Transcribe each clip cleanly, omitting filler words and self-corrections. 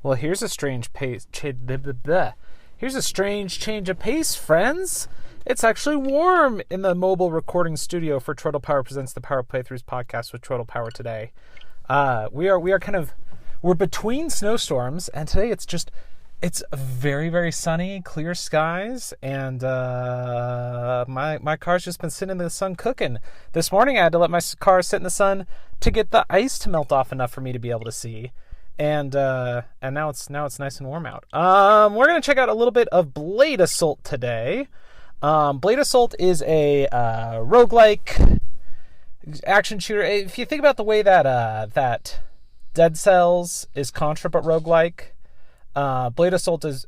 Well, here's a strange pace. Here's a strange change of pace, friends. It's actually warm in the mobile recording studio for TroytlePower Presents the Power Playthroughs podcast with TroytlePower today. We're between snowstorms, and today it's very, very sunny, clear skies, and my car's just been sitting in the sun cooking. This morning I had to let my car sit in the sun to get the ice to melt off enough for me to be able to see. And now it's nice and warm out. We're gonna check out a little bit of Blade Assault today. Blade Assault is a roguelike action shooter. If you think about the way that Dead Cells is Contra but roguelike, Blade Assault is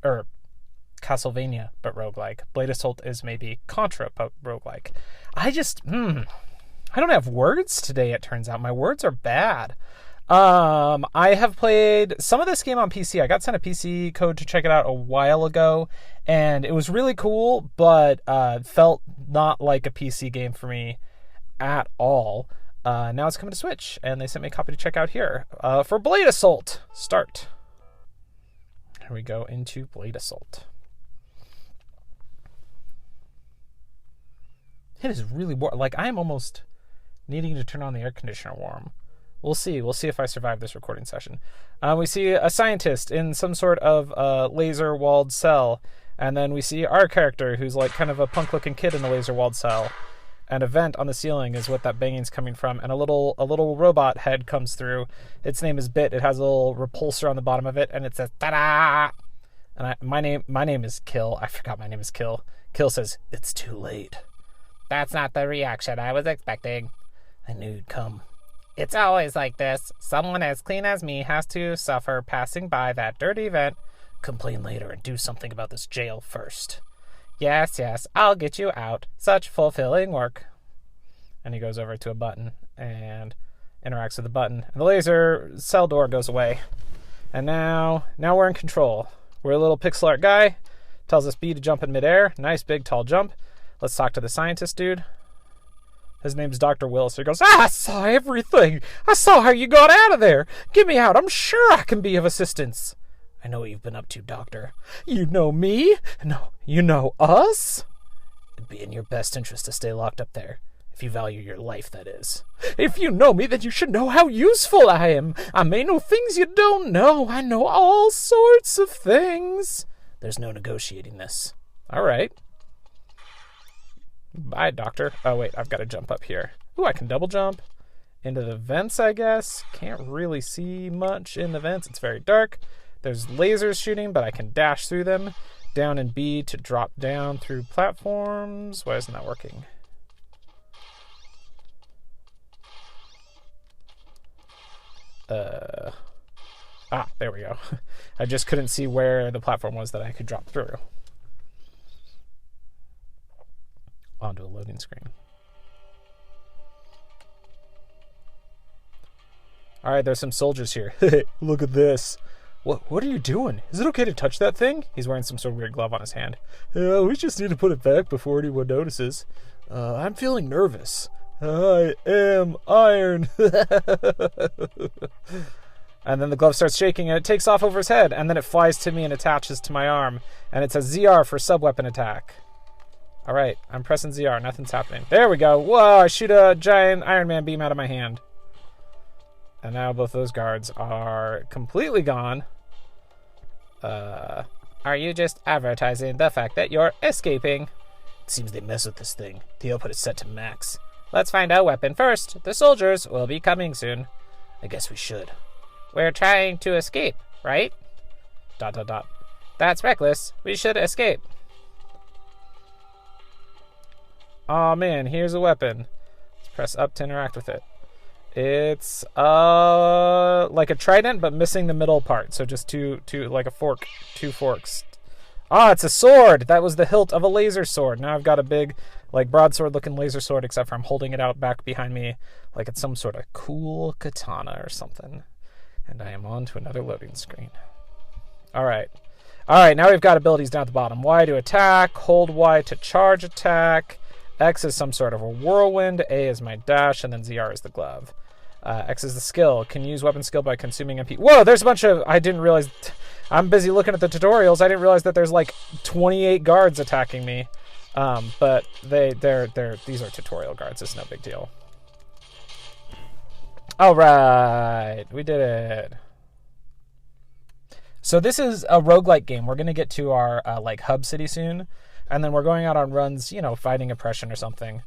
Castlevania but roguelike. Blade Assault is maybe Contra but roguelike. I don't have words today. It turns out my words are bad. I have played some of this game on PC. I got sent a PC code to check it out a while ago, and it was really cool, but felt not like a PC game for me at all. Now it's coming to Switch, and they sent me a copy to check out here. For Blade Assault, start. Here we go into Blade Assault. It is really warm. Like, I am almost needing to turn on the air conditioner warm. We'll see. We'll see if I survive this recording session. We see a scientist in some sort of laser-walled cell. And then we see our character, who's like kind of a punk-looking kid in a laser-walled cell. And a vent on the ceiling is what that banging's coming from. And a little robot head comes through. Its name is Bit. It has a little repulsor on the bottom of it, and it says "ta-da!" And my name is Kill. I forgot my name is Kill. Kill says, "It's too late." That's not the reaction I was expecting. I knew you'd come. It's always like this. Someone as clean as me has to suffer passing by that dirty vent. Complain later and do something about this jail first. Yes, I'll get you out. Such fulfilling work. And he goes over to a button and interacts with the button. And the laser cell door goes away. And now we're in control. We're a little pixel art guy. Tells us B to jump in midair. Nice big tall jump. Let's talk to the scientist dude. His name's Dr. Will, so he goes, I saw everything. I saw how you got out of there. Get me out. I'm sure I can be of assistance. I know what you've been up to, Doctor. You know me? No, you know us? It'd be in your best interest to stay locked up there. If you value your life, that is. If you know me, then you should know how useful I am. I may know things you don't know. I know all sorts of things. There's no negotiating this. All right. Bye, Doctor. Oh, wait, I've got to jump up here. Ooh, I can double jump into the vents, I guess. Can't really see much in the vents. It's very dark. There's lasers shooting, but I can dash through them. Down and B to drop down through platforms. Why isn't that working? There we go. I just couldn't see where the platform was that I could drop through. Onto a loading screen. All right, there's some soldiers here. Look at this. What are you doing? Is it okay to touch that thing? He's wearing some sort of weird glove on his hand. We just need to put it back before anyone notices. I'm feeling nervous. I am iron. And then the glove starts shaking and it takes off over his head, and then it flies to me and attaches to my arm, and it says ZR for sub-weapon attack. All right, I'm pressing ZR. Nothing's happening. There we go. Whoa, I shoot a giant Iron Man beam out of my hand. And now both those guards are completely gone. Are you just advertising the fact that you're escaping? It seems they mess with this thing. The output is set to max. Let's find a weapon first. The soldiers will be coming soon. I guess we should. We're trying to escape, right? ... That's reckless. We should escape. Oh man, here's a weapon. Let's press up to interact with it. It's like a trident, but missing the middle part. So just two like a fork, two forks. It's a sword. That was the hilt of a laser sword. Now I've got a big, like broadsword looking laser sword, except for I'm holding it out back behind me like it's some sort of cool katana or something. And I am on to another loading screen. All right, now we've got abilities down at the bottom. Y to attack, hold Y to charge attack. X is some sort of a whirlwind, A is my dash, and then ZR is the glove. X is the skill. Can use weapon skill by consuming MP. Whoa, there's a bunch of... I didn't realize... I'm busy looking at the tutorials. I didn't realize that there's like 28 guards attacking me. But these are tutorial guards. It's no big deal. All right, we did it. So this is a roguelike game. We're going to get to our like hub city soon, and then we're going out on runs, you know, fighting oppression or something.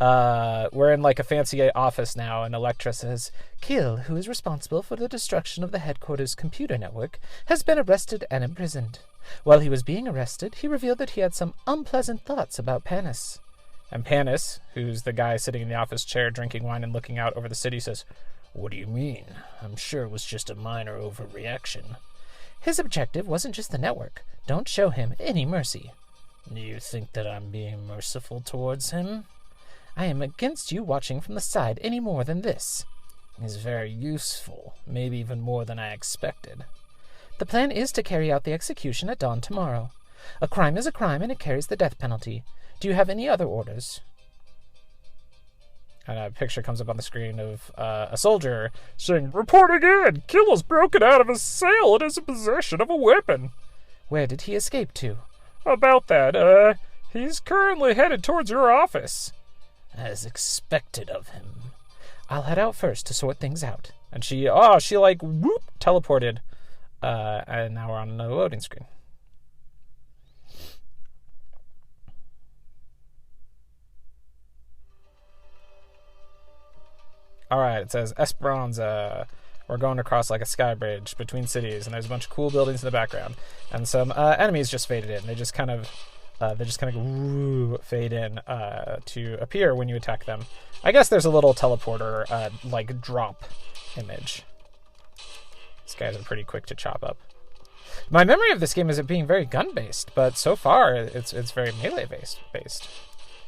We're in like a fancy office now, and Electra says, Kill, who is responsible for the destruction of the headquarters computer network, has been arrested and imprisoned. While he was being arrested, he revealed that he had some unpleasant thoughts about Panis. And Panis, who's the guy sitting in the office chair drinking wine and looking out over the city, says, What do you mean? I'm sure it was just a minor overreaction. His objective wasn't just the network. Don't show him any mercy. Do you think that I'm being merciful towards him? I am against you watching from the side any more than this. He's very useful, maybe even more than I expected. The plan is to carry out the execution at dawn tomorrow. A crime is a crime, and it carries the death penalty. Do you have any other orders? And a picture comes up on the screen of a soldier saying, Reporting in! Kill has broken out of his cell and is in possession of a weapon. Where did he escape to? About that, he's currently headed towards your office. As expected of him. I'll head out first to sort things out. And she like, whoop, teleported. And now we're on the loading screen. All right, it says Esperanza. We're going across like a sky bridge between cities, and there's a bunch of cool buildings in the background, and some enemies just faded in. They just kind of fade in to appear when you attack them. I guess there's a little teleporter like drop image. These guys are pretty quick to chop up. My memory of this game is it being very gun based, but so far it's very melee based,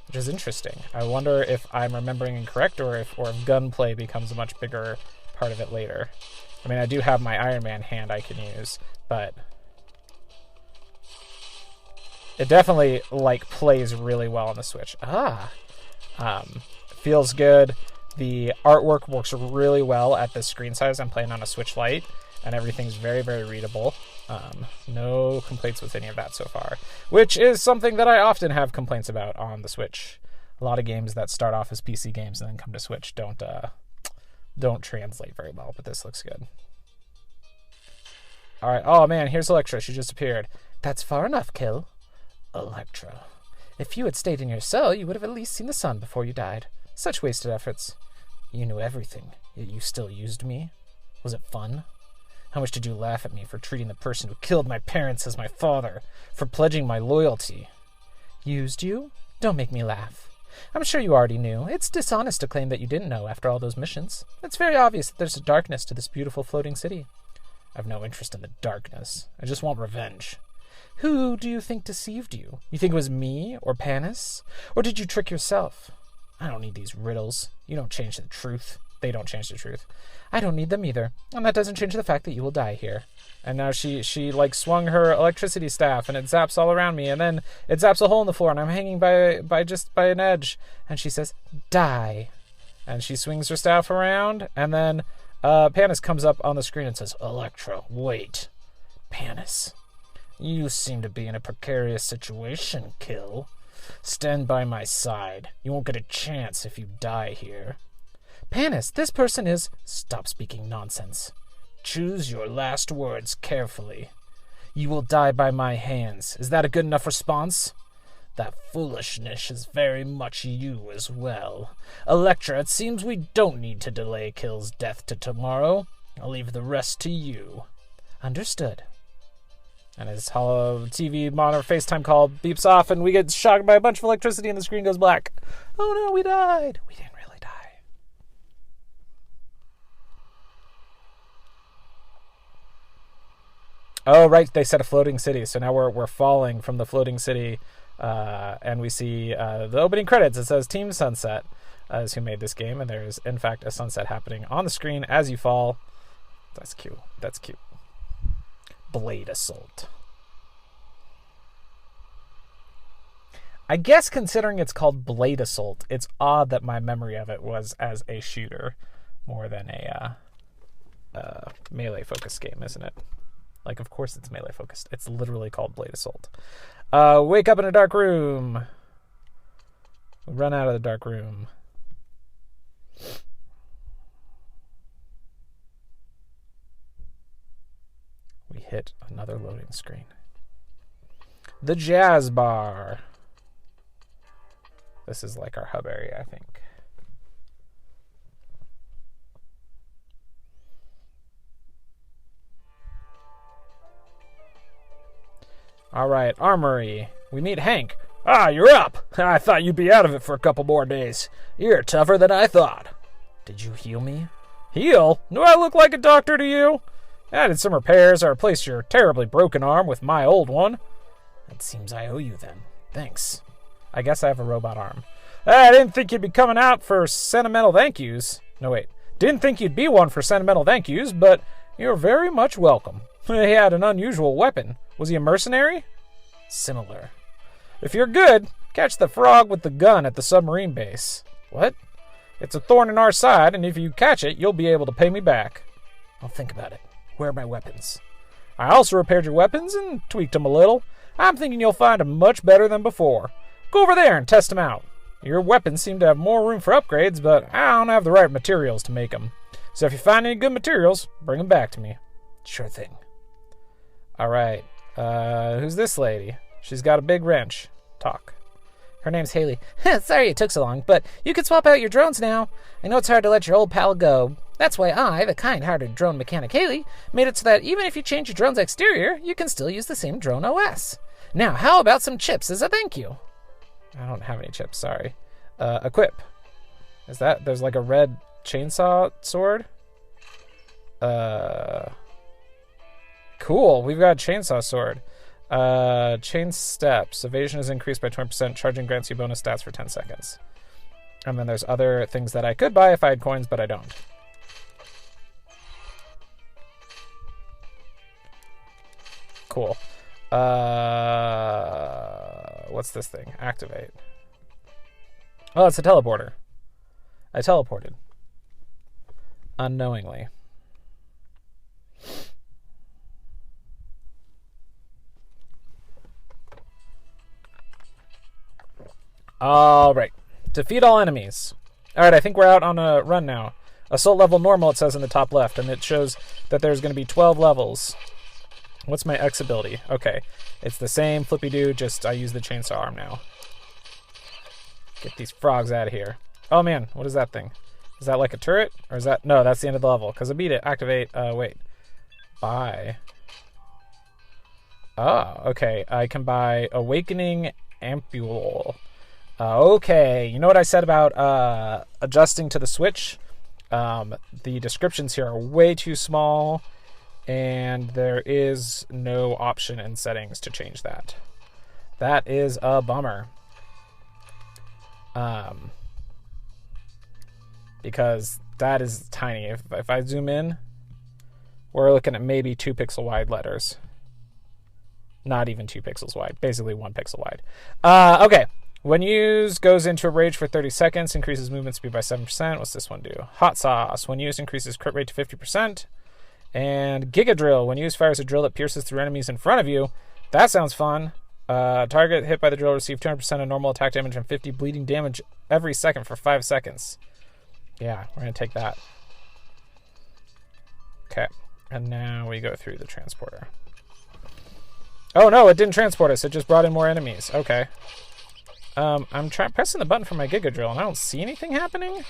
which is interesting. I wonder if I'm remembering incorrect, or if gunplay becomes a much bigger part of it later. I mean, I do have my Iron Man hand I can use, but it definitely like plays really well on the Switch. Feels good. The artwork works really well at this screen size. I'm playing on a Switch Lite, and everything's very, very readable. No complaints with any of that so far, which is something that I often have complaints about on the Switch. A lot of games that start off as PC games and then come to Switch don't translate very well, but this looks good. All right. Oh man, here's Electra. She just appeared. That's far enough, Kill. Electra. If you had stayed in your cell, you would have at least seen the sun before you died. Such wasted efforts. You knew everything, yet you still used me. Was it fun? How much did you laugh at me for treating the person who killed my parents as my father, for pledging my loyalty? Used you? Don't make me laugh. I'm sure you already knew. It's dishonest to claim that you didn't know after all those missions. It's very obvious that there's a darkness to this beautiful floating city. I've no interest in the darkness. I just want revenge. Who do you think deceived you? You think it was me or Panis? Or did you trick yourself? I don't need these riddles. You don't change the truth. They don't change the truth. I don't need them either. And that doesn't change the fact that you will die here. And now she like swung her electricity staff, and it zaps all around me, and then it zaps a hole in the floor, and I'm hanging by an edge. And she says, Die. And she swings her staff around, and then Panis comes up on the screen and says, Electra, wait. Panis, you seem to be in a precarious situation, Kill. Stand by my side. You won't get a chance if you die here. Panis, this person is... Stop speaking nonsense. Choose your last words carefully. You will die by my hands. Is that a good enough response? That foolishness is very much you as well. Electra, it seems we don't need to delay Kill's death to tomorrow. I'll leave the rest to you. Understood. And his hollow TV monitor FaceTime call beeps off, and we get shocked by a bunch of electricity, and the screen goes black. Oh no, we died. We didn't really die. Oh, right, they set a floating city, so now we're falling from the floating city, and we see the opening credits. It says Team Sunset is who made this game, and there's, in fact, a sunset happening on the screen as you fall. That's cute. That's cute. Blade Assault. I guess considering it's called Blade Assault, it's odd that my memory of it was as a shooter. more than a melee focused game, isn't it? Like, of course it's melee focused. It's literally called Blade Assault. Wake up in a dark room. We run out of the dark room. We hit another loading screen. The Jazz Bar. This is like our hub area, I think. All right, Armory. We meet Hank. Ah, you're up. I thought you'd be out of it for a couple more days. You're tougher than I thought. Did you heal me? Heal? Do I look like a doctor to you? I did some repairs. I replaced your terribly broken arm with my old one. It seems I owe you then. Thanks. I guess I have a robot arm. I didn't think you'd be coming out for sentimental thank yous. No, wait. Didn't think you'd be one for sentimental thank yous, but you're very much welcome. He had an unusual weapon. Was he a mercenary? Similar. If you're good, catch the frog with the gun at the submarine base. What? It's a thorn in our side, and if you catch it, you'll be able to pay me back. I'll think about it. Where are my weapons? I also repaired your weapons and tweaked them a little. I'm thinking you'll find them much better than before. Go over there and test them out. Your weapons seem to have more room for upgrades, but I don't have the right materials to make them. So if you find any good materials, bring them back to me. Sure thing. All right. Who's this lady? She's got a big wrench. Talk. Her name's Haley. Sorry it took so long, but you can swap out your drones now. I know it's hard to let your old pal go. That's why I, the kind-hearted drone mechanic Haley, made it so that even if you change your drone's exterior, you can still use the same drone OS. Now, how about some chips as a thank you? I don't have any chips, sorry. Equip. Is that, there's like a red chainsaw sword? Cool, we've got a chainsaw sword. Chain steps. Evasion is increased by 20%. Charging grants you bonus stats for 10 seconds. And then there's other things that I could buy if I had coins, but I don't. Cool. What's this thing? Activate. Oh, it's a teleporter. I teleported. Unknowingly. All right. Defeat all enemies. All right, I think we're out on a run now. Assault level normal, it says in the top left, and it shows that there's going to be 12 levels. What's my X ability? Okay. It's the same flippy-doo, just I use the chainsaw arm now. Get these frogs out of here. Oh, man. What is that thing? Is that like a turret? Or is that... No, that's the end of the level, because I beat it. Activate. Wait. Buy. Oh, okay. I can buy Awakening Ampule. Okay. You know what I said about adjusting to the Switch? The descriptions here are way too small, and there is no option in settings to change that. That is a bummer. Because that is tiny. If I zoom in, we're looking at maybe 2 pixel wide letters. Not even 2 pixels wide. Basically 1 pixel wide. Okay. When used, goes into a rage for 30 seconds, increases movement speed by 7%. What's this one do? Hot Sauce. When used, increases crit rate to 50%. And Giga Drill. When used, fires a drill that pierces through enemies in front of you. That sounds fun. Target hit by the drill receive 200% of normal attack damage and 50 bleeding damage every second for 5 seconds. Yeah, we're going to take that. Okay. And now we go through the transporter. Oh, no, it didn't transport us. It just brought in more enemies. Okay. I'm pressing the button for my Giga Drill, and I don't see anything happening.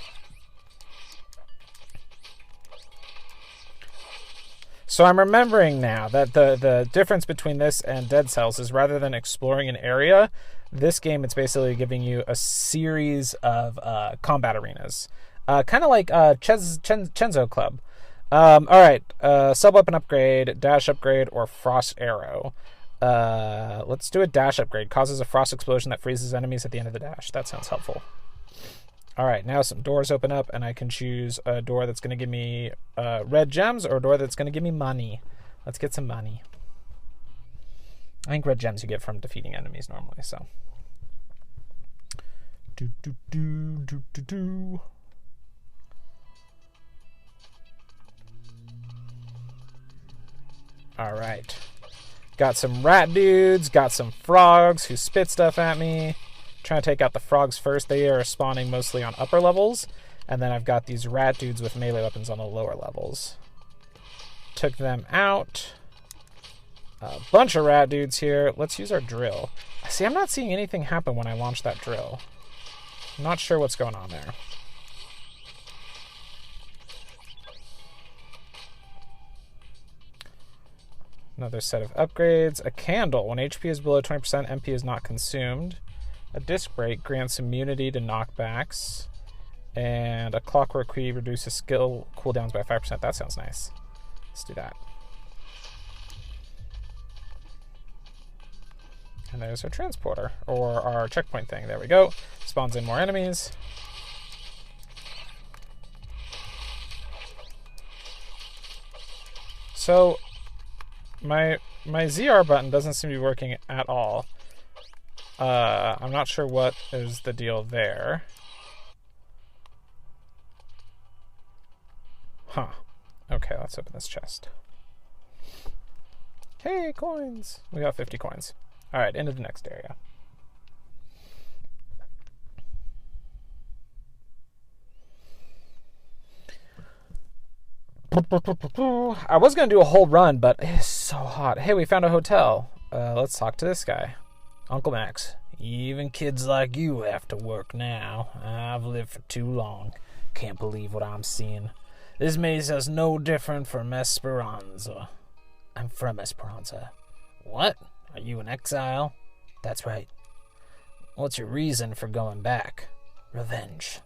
So I'm remembering now that the difference between this and Dead Cells is rather than exploring an area, this game, it's basically giving you a series of combat arenas. Kind of like Chenzo Club. All right, sub-weapon upgrade, dash upgrade, or frost arrow. Let's do a dash upgrade. Causes a frost explosion that freezes enemies at the end of the dash. That sounds helpful. All right, now some doors open up, and I can choose a door that's going to give me red gems or a door that's going to give me money. Let's get some money. I think red gems you get from defeating enemies normally, so. All right. Got some rat dudes, got some frogs who spit stuff at me. Trying to take out the frogs first. They are spawning mostly on upper levels. And then I've got these rat dudes with melee weapons on the lower levels. Took them out. A bunch of rat dudes here. Let's use our drill. See, I'm not seeing anything happen when I launch that drill. I'm not sure what's going on there. Another set of upgrades. A candle. When HP is below 20%, MP is not consumed. A disc break grants immunity to knockbacks. And a clockwork key reduces skill cooldowns by 5%. That sounds nice. Let's do that. And there's our transporter, or our checkpoint thing. There we go. Spawns in more enemies. So, my ZR button doesn't seem to be working at all. I'm not sure what is the deal there. Huh. Okay, let's open this chest. Hey, coins! We got 50 coins. Alright, into the next area. I was going to do a whole run, but it's so hot. Hey, we found a hotel. Let's talk to this guy. Uncle Max. Even kids like you have to work now. I've lived for too long. Can't believe what I'm seeing. This makes us no different from Esperanza. I'm from Esperanza. What? Are you in exile? That's right. What's your reason for going back? Revenge.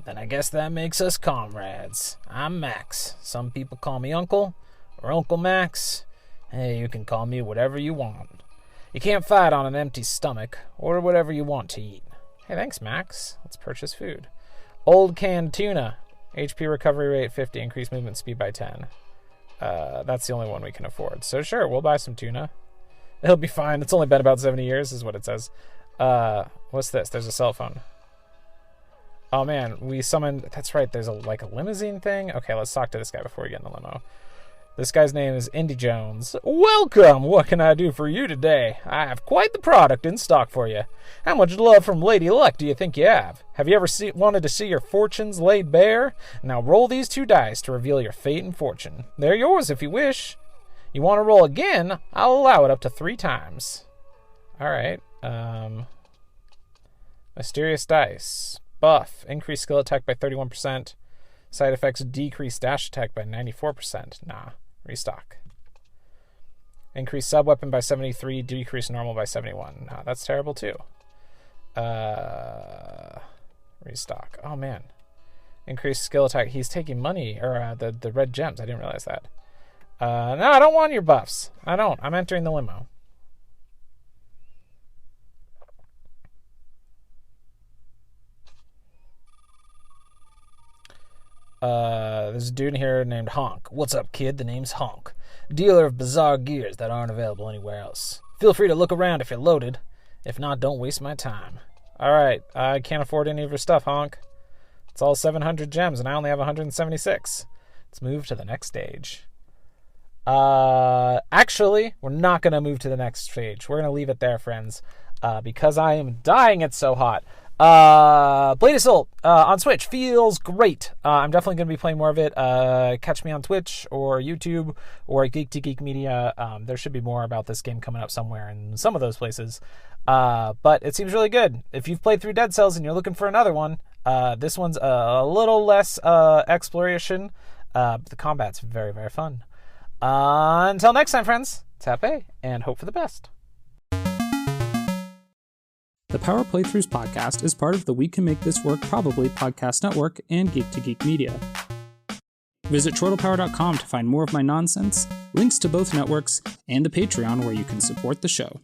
Then I guess that makes us comrades. I'm Max. Some people call me Uncle, or Uncle Max. Hey, you can call me whatever you want. You can't fight on an empty stomach, or whatever you want to eat. Hey, thanks, Max. Let's purchase food. Old canned tuna. HP recovery rate 50, increased movement speed by 10. That's the only one we can afford. So sure, we'll buy some tuna. It'll be fine. It's only been about 70 years, is what it says. What's this? There's a cell phone. Oh man, we summoned... That's right, there's a limousine thing? Okay, let's talk to this guy before we get in the limo. This guy's name is Indy Jones. Welcome! What can I do for you today? I have quite the product in stock for you. How much love from Lady Luck do you think you have? Have you ever wanted to see your fortunes laid bare? Now roll these 2 dice to reveal your fate and fortune. They're yours if you wish. You want to roll again? I'll allow it up to 3 times. Alright. Mysterious dice. Buff. Increase skill attack by 31%. Side effects decrease dash attack by 94%. Nah. Restock. Increase sub-weapon by 73. Decrease normal by 71. Nah, that's terrible too. Restock. Oh man. Increase skill attack. He's taking money. Or the red gems. I didn't realize that. No, I don't want your buffs. I don't. I'm entering the limo. There's a dude in here named Honk. What's up, kid? The name's Honk. Dealer of bizarre gears that aren't available anywhere else. Feel free to look around if you're loaded. If not, don't waste my time. Alright, I can't afford any of your stuff, Honk. It's all 700 gems, and I only have 176. Let's move to the next stage. Actually, we're not going to move to the next stage. We're going to leave it there, friends, because I am dying. It's so hot. Blade Assault on Switch feels great. I'm definitely going to be playing more of it. Catch me on Twitch or YouTube or Geek Media. There should be more about this game coming up somewhere in some of those places. But it seems really good. If you've played through Dead Cells and you're looking for another one, this one's a little less exploration. But the combat's very, very fun. Until next time, friends, tap A and hope for the best. The Power Playthroughs podcast is part of the We Can Make This Work Probably podcast network and Geek to Geek Media. Visit TroytlePower.com to find more of my nonsense, links to both networks, and the Patreon where you can support the show.